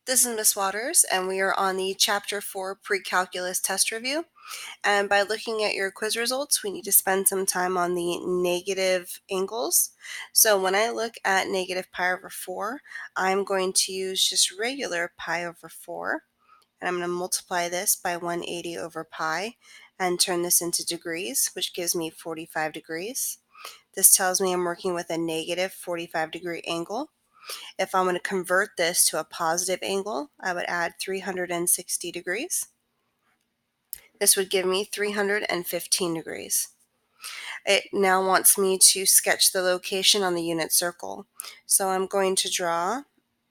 This is Miss Waters, and we are on the Chapter 4 Pre-Calculus Test Review. And by looking at your quiz results, we need to spend some time on the negative angles. So when I look at negative pi over 4, I'm going to use just regular pi over 4. And I'm going to multiply this by 180 over pi and turn this into degrees, which gives me 45 degrees. This tells me I'm working with a negative 45-degree angle. If I'm going to convert this to a positive angle, I would add 360 degrees. This would give me 315 degrees. It now wants me to sketch the location on the unit circle. So I'm going to draw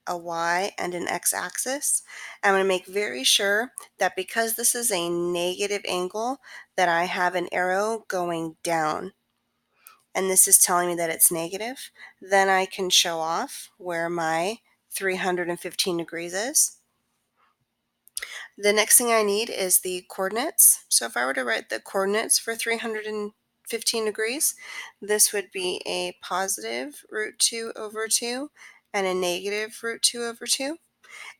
a y and an x-axis. I'm going to make very sure that because this is a negative angle, that I have an arrow going down. And this is telling me that it's negative. Then I can show off where my 315 degrees is. The next thing I need is the coordinates. So if I were to write the coordinates for 315 degrees, this would be a positive root 2 over 2 and a negative root 2 over 2.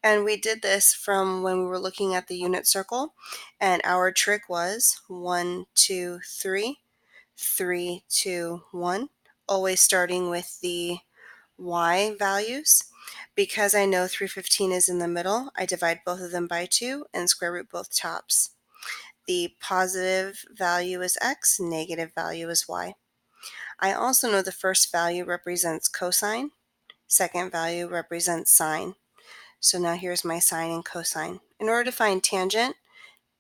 And we did this from when we were looking at the unit circle, and our trick was 1, 2, 3, 3, 2, 1, always starting with the y values. Because I know 315 is in the middle, I divide both of them by 2 and square root both tops. The positive value is x, negative value is y. I also know the first value represents cosine, second value represents sine. So now here's my sine and cosine. In order to find tangent,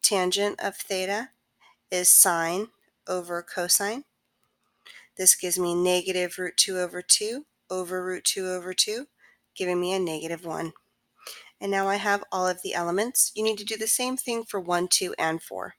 tangent of theta is sine over cosine. This gives me negative root 2 over 2 over root 2 over 2, giving me a negative 1. And now I have all of the elements. You need to do the same thing for 1, 2, and 4.